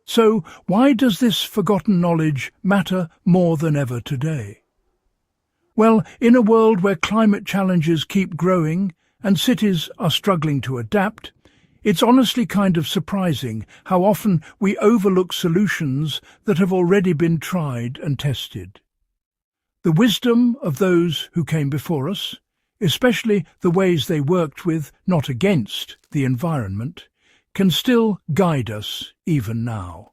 So, why does this forgotten knowledge matter more than ever today? Well, in a world where climate challenges keep growing and cities are struggling to adapt, it's honestly kind of surprising how often we overlook solutions that have already been tried and tested. The wisdom of those who came before us, especially the ways they worked with, not against, the environment, can still guide us even now.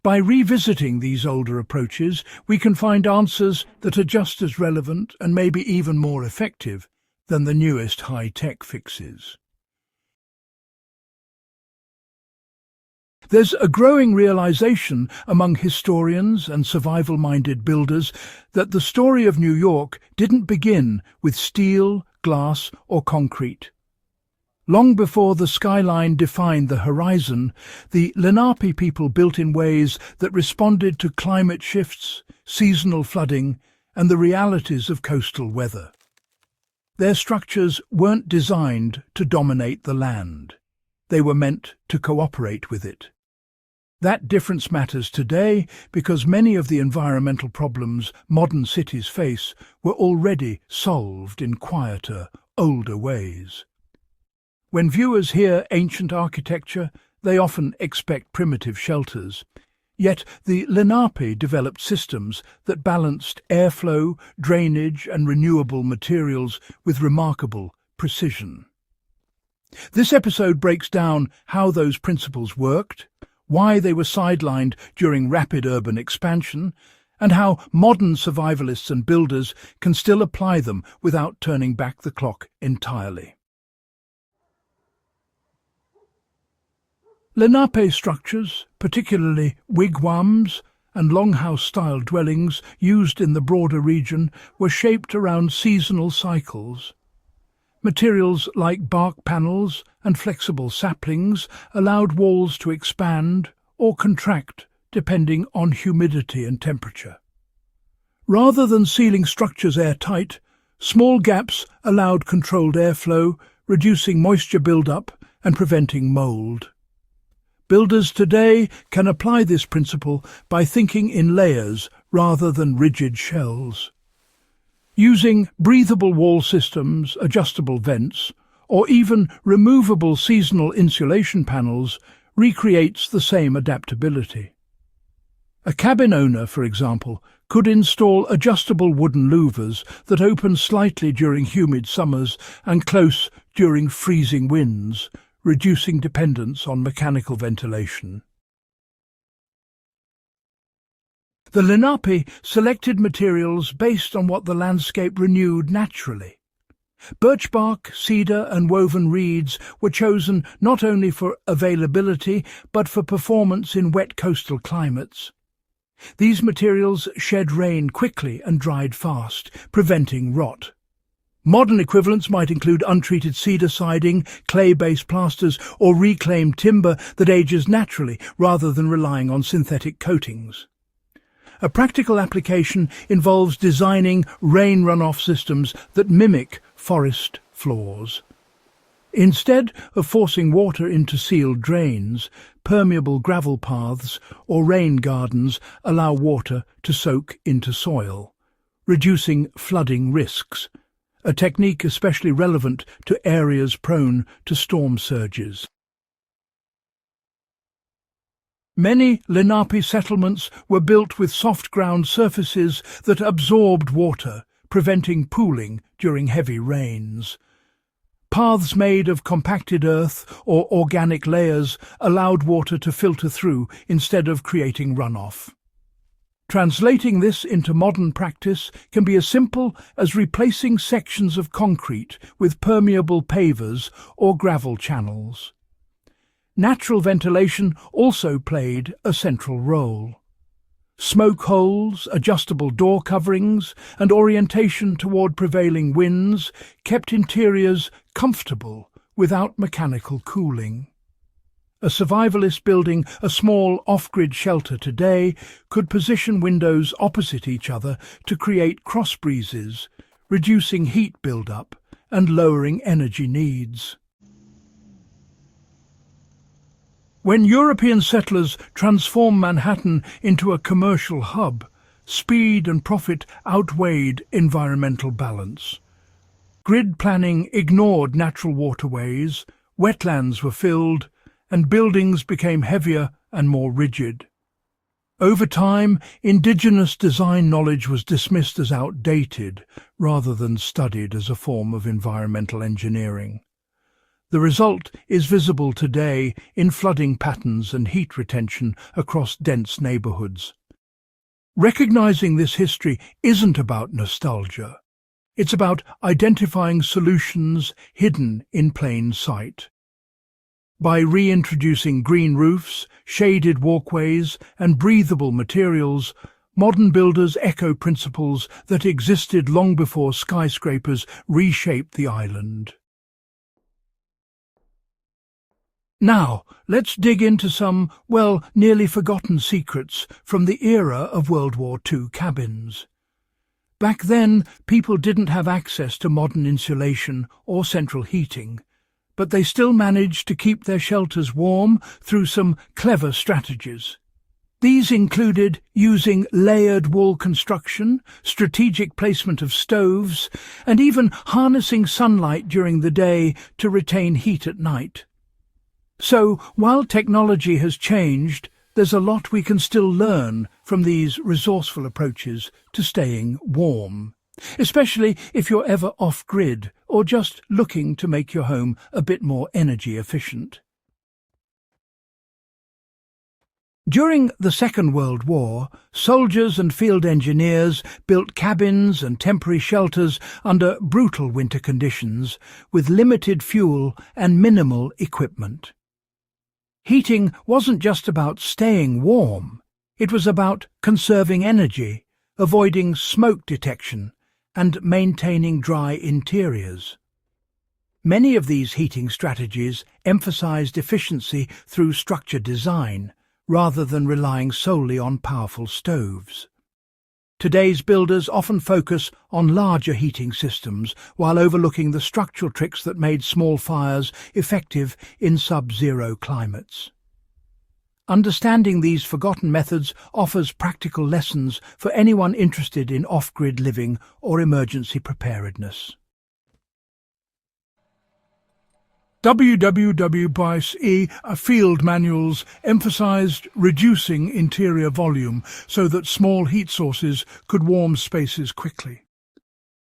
By revisiting these older approaches, we can find answers that are just as relevant and maybe even more effective than the newest high-tech fixes. There's a growing realization among historians and survival-minded builders that the story of New York didn't begin with steel, glass, or concrete. Long before the skyline defined the horizon, the Lenape people built in ways that responded to climate shifts, seasonal flooding, and the realities of coastal weather. Their structures weren't designed to dominate the land. They were meant to cooperate with it. That difference matters today because many of the environmental problems modern cities face were already solved in quieter, older ways. When viewers hear ancient architecture, they often expect primitive shelters. Yet the Lenape developed systems that balanced airflow, drainage and renewable materials with remarkable precision. This episode breaks down how those principles worked, why they were sidelined during rapid urban expansion, and how modern survivalists and builders can still apply them without turning back the clock entirely. Lenape structures, particularly wigwams and longhouse-style dwellings used in the broader region, were shaped around seasonal cycles. Materials like bark panels and flexible saplings allowed walls to expand or contract depending on humidity and temperature. Rather than sealing structures airtight, small gaps allowed controlled airflow, reducing moisture buildup and preventing mold. Builders today can apply this principle by thinking in layers rather than rigid shells. Using breathable wall systems, adjustable vents, or even removable seasonal insulation panels recreates the same adaptability. A cabin owner, for example, could install adjustable wooden louvers that open slightly during humid summers and close during freezing winds, reducing dependence on mechanical ventilation. The Lenape selected materials based on what the landscape renewed naturally. Birch bark, cedar and woven reeds were chosen not only for availability but for performance in wet coastal climates. These materials shed rain quickly and dried fast, preventing rot. Modern equivalents might include untreated cedar siding, clay-based plasters, or reclaimed timber that ages naturally rather than relying on synthetic coatings. A practical application involves designing rain runoff systems that mimic forest floors. Instead of forcing water into sealed drains, permeable gravel paths or rain gardens allow water to soak into soil, reducing flooding risks, a technique especially relevant to areas prone to storm surges. Many Lenape settlements were built with soft ground surfaces that absorbed water, preventing pooling during heavy rains. Paths made of compacted earth or organic layers allowed water to filter through instead of creating runoff. Translating this into modern practice can be as simple as replacing sections of concrete with permeable pavers or gravel channels. Natural ventilation also played a central role. Smoke holes, adjustable door coverings, and orientation toward prevailing winds kept interiors comfortable without mechanical cooling. A survivalist building a small off-grid shelter today could position windows opposite each other to create cross breezes, reducing heat buildup and lowering energy needs. When European settlers transformed Manhattan into a commercial hub, speed and profit outweighed environmental balance. Grid planning ignored natural waterways, wetlands were filled, and buildings became heavier and more rigid. Over time, indigenous design knowledge was dismissed as outdated rather than studied as a form of environmental engineering. The result is visible today in flooding patterns and heat retention across dense neighborhoods. Recognizing this history isn't about nostalgia. It's about identifying solutions hidden in plain sight. By reintroducing green roofs, shaded walkways, and breathable materials, modern builders echo principles that existed long before skyscrapers reshaped the island. Now, let's dig into some, nearly forgotten secrets from the era of World War II cabins. Back then, people didn't have access to modern insulation or central heating, but they still managed to keep their shelters warm through some clever strategies. These included using layered wall construction, strategic placement of stoves, and even harnessing sunlight during the day to retain heat at night. So, while technology has changed, there's a lot we can still learn from these resourceful approaches to staying warm, especially if you're ever off-grid or just looking to make your home a bit more energy efficient. During the Second World War, soldiers and field engineers built cabins and temporary shelters under brutal winter conditions with limited fuel and minimal equipment. Heating wasn't just about staying warm, it was about conserving energy, avoiding smoke detection, and maintaining dry interiors. Many of these heating strategies emphasized efficiency through structured design, rather than relying solely on powerful stoves. Today's builders often focus on larger heating systems while overlooking the structural tricks that made small fires effective in sub-zero climates. Understanding these forgotten methods offers practical lessons for anyone interested in off-grid living or emergency preparedness. WWW-E field manuals emphasized reducing interior volume so that small heat sources could warm spaces quickly.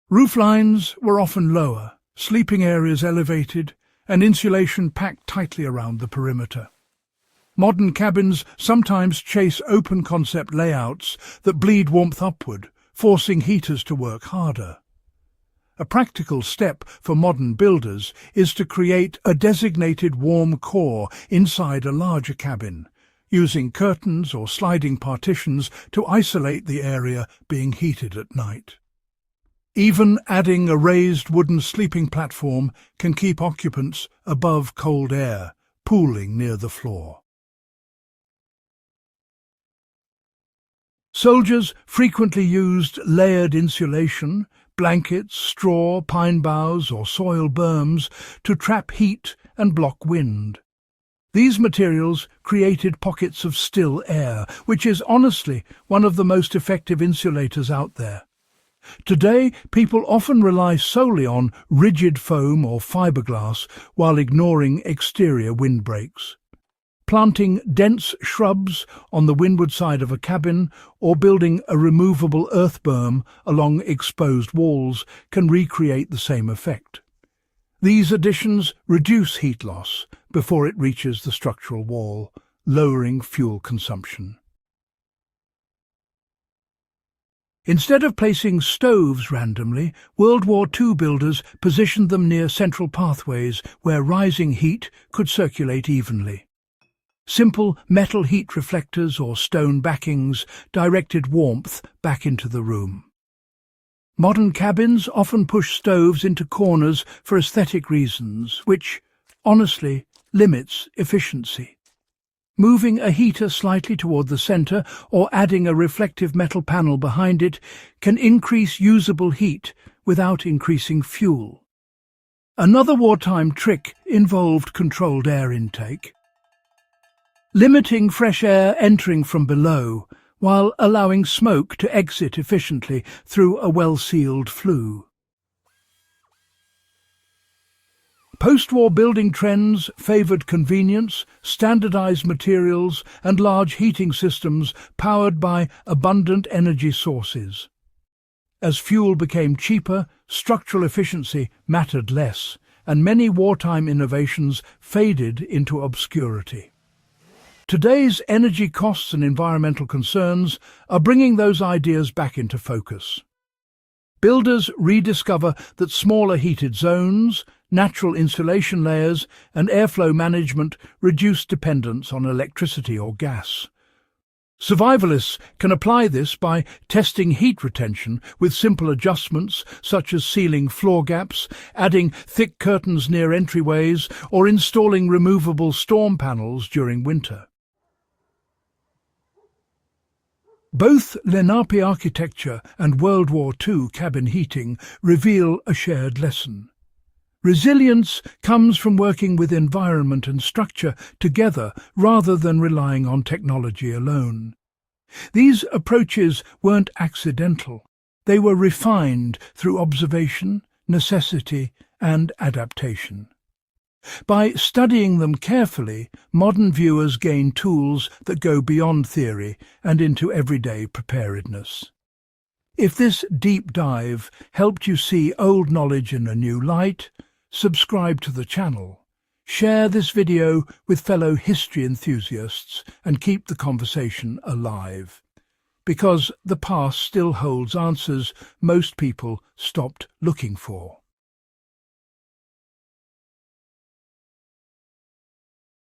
Roof lines were often lower, sleeping areas elevated, and insulation packed tightly around the perimeter. Modern cabins sometimes chase open-concept layouts that bleed warmth upward, forcing heaters to work harder. A practical step for modern builders is to create a designated warm core inside a larger cabin, using curtains or sliding partitions to isolate the area being heated at night. Even adding a raised wooden sleeping platform can keep occupants above cold air, pooling near the floor. Soldiers frequently used layered insulation, blankets, straw, pine boughs or soil berms to trap heat and block wind. These materials created pockets of still air, which is honestly one of the most effective insulators out there. Today, people often rely solely on rigid foam or fiberglass while ignoring exterior windbreaks. Planting dense shrubs on the windward side of a cabin or building a removable earth berm along exposed walls can recreate the same effect. These additions reduce heat loss before it reaches the structural wall, lowering fuel consumption. Instead of placing stoves randomly, World War II builders positioned them near central pathways where rising heat could circulate evenly. Simple metal heat reflectors or stone backings directed warmth back into the room. Modern cabins often push stoves into corners for aesthetic reasons, which, honestly, limits efficiency. Moving a heater slightly toward the center or adding a reflective metal panel behind it can increase usable heat without increasing fuel. Another wartime trick involved controlled air intake. limiting fresh air entering from below, while allowing smoke to exit efficiently through a well-sealed flue. Post-war building trends favoured convenience, standardised materials and large heating systems powered by abundant energy sources. As fuel became cheaper, structural efficiency mattered less, and many wartime innovations faded into obscurity. Today's energy costs and environmental concerns are bringing those ideas back into focus. Builders rediscover that smaller heated zones, natural insulation layers and airflow management reduce dependence on electricity or gas. Survivalists can apply this by testing heat retention with simple adjustments such as sealing floor gaps, adding thick curtains near entryways, or installing removable storm panels during winter. Both Lenape architecture and World War II cabin heating reveal a shared lesson. Resilience comes from working with environment and structure together rather than relying on technology alone. These approaches weren't accidental. They were refined through observation, necessity, and adaptation. By studying them carefully, modern viewers gain tools that go beyond theory and into everyday preparedness. If this deep dive helped you see old knowledge in a new light, subscribe to the channel, share this video with fellow history enthusiasts and keep the conversation alive. Because the past still holds answers most people stopped looking for.